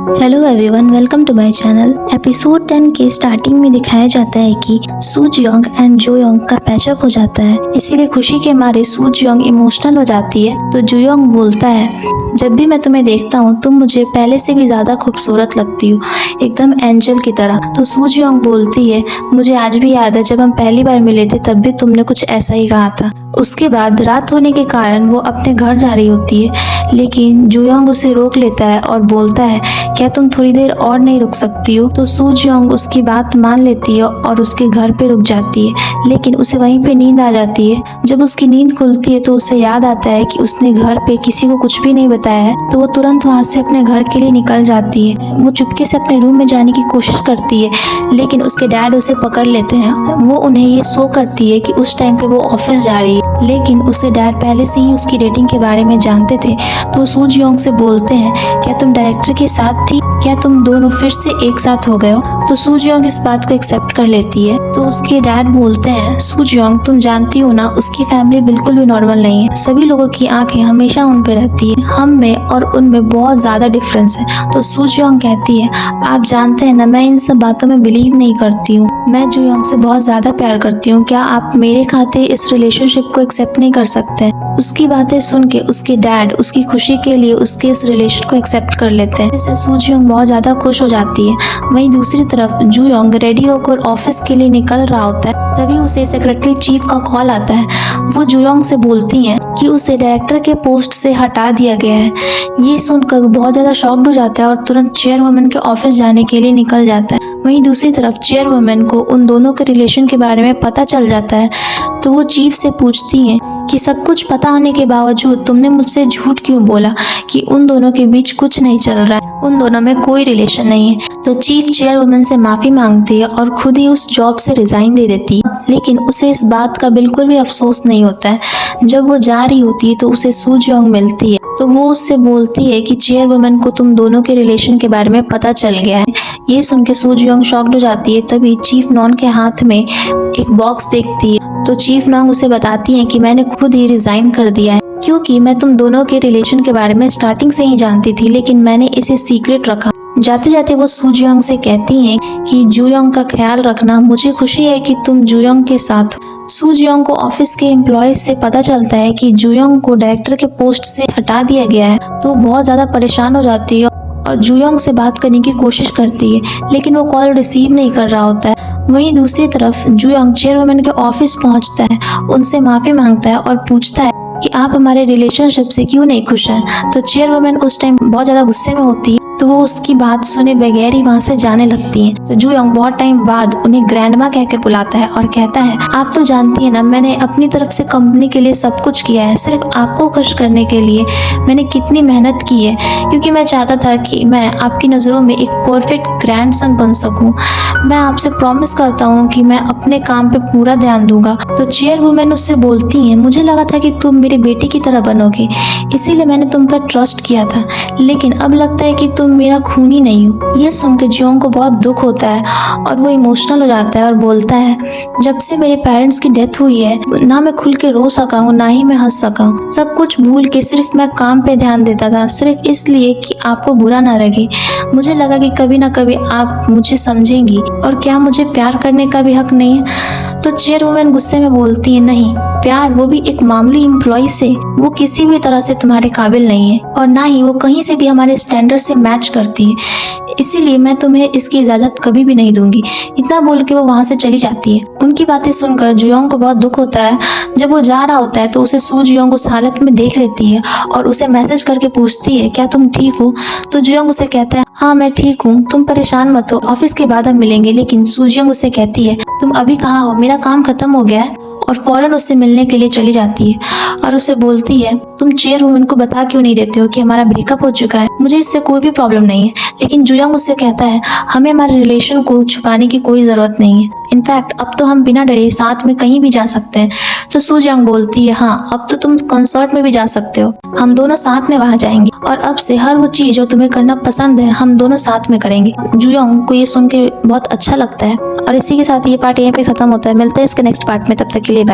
Hello everyone, welcome to my channel. Episode 10 के starting में दिखाया जाता है कि Soo Jeong and Joo Young का पैचअप हो जाता है। इसीलिए खुशी के मारे सू जियोंग इमोशनल हो जाती है। तो जो योंग बोलता है, जब भी मैं तुम्हें देखता हूँ तुम मुझे पहले से भी ज्यादा खूबसूरत लगती हो, एकदम एंजल की तरह। तो सू जियोंग बोलती है, मुझे आज भी याद है जब हम पहली बार मिले थे तब भी तुमने कुछ ऐसा ही कहा था। उसके बाद रात होने के कारण वो अपने घर जा रही होती है, लेकिन जो योंग उसे रोक लेता है और बोलता है, क्या तुम थोड़ी देर और नहीं रुक सकती हो? तो सू जियोंग उसकी बात मान लेती है और उसके घर पे रुक जाती है, लेकिन उसे वहीं पे नींद आ जाती है। जब उसकी नींद खुलती है तो उसे याद आता है कि उसने घर पे किसी को कुछ भी नहीं बताया है। तो वो तुरंत वहाँ से अपने घर के लिए निकल जाती है। वो चुपके से अपने रूम में जाने की कोशिश करती है, लेकिन उसके डैड उसे पकड़ लेते हैं। वो उन्हें ये शो करती है कि उस टाइम पे वो ऑफिस जा रही है, लेकिन उसके डैड पहले से ही उसकी रेटिंग के बारे में जानते थे। तो सू जियोंग से बोलते हैं, क्या तुम डायरेक्टर के साथ थी? क्या तुम दोनों फिर से एक साथ हो गए हो? तो सू जियोंग इस बात को एक्सेप्ट कर लेती है। तो उसके डैड बोलते हैं, सू जियोंग तुम जानती हो ना, उसकी फैमिली बिल्कुल भी नॉर्मल नहीं है। सभी लोगों की आंखें हमेशा उन पे रहती है, हम में और उनमें बहुत ज्यादा डिफरेंस है। तो सू जियोंग कहती है, आप जानते हैं ना, मैं इन सब बातों में बिलीव नहीं करती हूँ। मैं जो योंग से बहुत ज्यादा प्यार करती हूँ। क्या आप मेरे खाते इस रिलेशनशिप को एक्सेप्ट नहीं कर सकते? उसकी बातें सुन के उसके डैड उसकी खुशी के लिए उसके इस रिलेशन को एक्सेप्ट कर लेते हैं। इससे सू जियोंग बहुत ज्यादा खुश हो जाती है। वहीं दूसरी तरफ जो योंग रेडी होकर ऑफिस के लिए निकल रहा होता है, तभी उसे सेक्रेटरी चीफ का कॉल आता है। वो जो योंग से बोलती हैं कि उसे डायरेक्टर के पोस्ट से हटा दिया गया है। ये सुनकर बहुत ज्यादा शॉक्ड हो जाता है और तुरंत चेयरवुमन के ऑफिस जाने के लिए निकल जाता है। वहीं दूसरी तरफ चेयरवुमन को उन दोनों के रिलेशन के बारे में पता चल जाता है। तो वो चीफ से पूछती हैं कि सब कुछ पता होने के बावजूद तुमने मुझसे झूठ क्यों बोला कि उन दोनों के बीच कुछ नहीं चल रहा है, उन दोनों में कोई रिलेशन नहीं है। तो चीफ चेयरवुमन से माफी मांगती है और खुद ही उस जॉब से रिजाइन दे देती है, लेकिन उसे इस बात का बिल्कुल भी अफसोस नहीं होता है। जब वो जा रही होती है तो उसे सू जियोंग मिलती है। तो वो उससे बोलती है कि चेयरवुमन को तुम दोनों के रिलेशन के बारे में पता चल गया है। ये सुन के सू जियोंग शॉक्ड हो जाती है। तभी चीफ नॉन के हाथ में एक बॉक्स देखती है। तो चीफ नॉन्ग उसे बताती है कि मैंने खुद ही रिजाइन कर दिया है, क्योंकि मैं तुम दोनों के रिलेशन के बारे में स्टार्टिंग से ही जानती थी, लेकिन मैंने इसे सीक्रेट रखा। जाते जाते वो सू जियोंग से कहती हैं कि जो योंग का ख्याल रखना, मुझे खुशी है कि तुम जो योंग के साथ हो। सू जियोंग को ऑफिस के एम्प्लॉयज से पता चलता है कि जो योंग को डायरेक्टर के पोस्ट से हटा दिया गया है। तो बहुत ज्यादा परेशान हो जाती है और जो योंग से बात करने की कोशिश करती है, लेकिन वो कॉल रिसीव नहीं कर रहा होता है। वहीं दूसरी तरफ जो योंग चेयरवुमन के ऑफिस पहुंचता है, उनसे माफी मांगता है और पूछता है कि आप हमारे रिलेशनशिप से क्यों नहीं खुश हैं। तो चेयरवुमन उस टाइम बहुत ज्यादा गुस्से में होती है, तो वो उसकी बात सुने बगैर ही वहाँ से जाने लगती हैं। तो जो योंग बहुत टाइम बाद उन्हें ग्रैंडमा कहकर बुलाता है और कहता है, आप तो जानती है ना, मैंने अपनी तरफ से कंपनी के लिए सब कुछ किया है, सिर्फ आपको खुश करने के लिए मैंने कितनी मेहनत की है, क्योंकि मैं चाहता था कि मैं आपकी नज़रों में एक परफेक्ट ग्रैंडसन बन सकूं। मैं आपसे प्रॉमिस करता हूँ कि मैं अपने काम पे पूरा ध्यान दूंगा। तो चेयरवुमन उससे बोलती है, मुझे लगा था कि तुम मेरी बेटी की तरह बनोगे, इसीलिए मैंने तुम पर ट्रस्ट किया था, लेकिन अब लगता है कि तुम मेरा खून ही नहीं हो। यह सुनकर जियोंग को बहुत दुख होता है और वो इमोशनल हो जाता है और बोलता है, जब से मेरे पेरेंट्स की डेथ हुई है, ना मैं खुल के रो सका हूँ, ना ही मैं हंस सका हूँ। सब कुछ भूल के सिर्फ मैं काम पे ध्यान देता था, सिर्फ इसलिए कि आपको बुरा ना लगे। मुझे लगा कि कभी ना कभी आप मुझे समझेंगी, और क्या मुझे प्यार करने का भी हक नहीं है? तो चेयरवुमन गुस्से में बोलती है, नहीं, प्यार, वो भी एक मामूली एम्प्लॉय से, वो किसी भी तरह से तुम्हारे काबिल नहीं है, और ना ही वो कहीं से भी हमारे स्टैंडर्ड से मैच करती है, इसीलिए मैं तुम्हें इसकी इजाजत कभी भी नहीं दूंगी। इतना बोल के वो वहाँ से चली जाती है। उनकी बातें सुनकर जो योंग को बहुत दुख होता है। जब वो जा रहा होता है तो उसे सू जियोंग उस हालत में देख लेती है और उसे मैसेज करके पूछती है, क्या तुम ठीक हो? तो जो योंग उसे कहता है, हाँ मैं ठीक हूँ, तुम परेशान मत हो, ऑफिस के बाद हम मिलेंगे। लेकिन सू जियोंग उसे कहती है, तुम अभी कहाँ हो, मेरा काम खत्म हो गया है, और फौरन उससे मिलने के लिए चली जाती है और उसे बोलती है, तुम चेयरवुमन को बता क्यों नहीं देते हो कि हमारा ब्रेकअप हो चुका है? मुझे इससे कोई भी प्रॉब्लम नहीं है। लेकिन जो योंग उससे कहता है, हमें हमारे रिलेशन को छुपाने की कोई जरूरत नहीं है, इनफैक्ट अब तो हम बिना डरे साथ में कहीं भी जा सकते हैं। तो सू जियोंग बोलती है, हाँ अब तो तुम कंसर्ट में भी जा सकते हो, हम दोनों साथ में वहाँ जाएंगे, और अब से हर वो चीज जो तुम्हें करना पसंद है हम दोनों साथ में करेंगे। जो योंग को ये सुन के बहुत अच्छा लगता है और इसी के साथ ये पार्ट यहीं पे खत्म होता है। मिलते हैं इसके नेक्स्ट पार्ट में, तब तक के लिए बाय।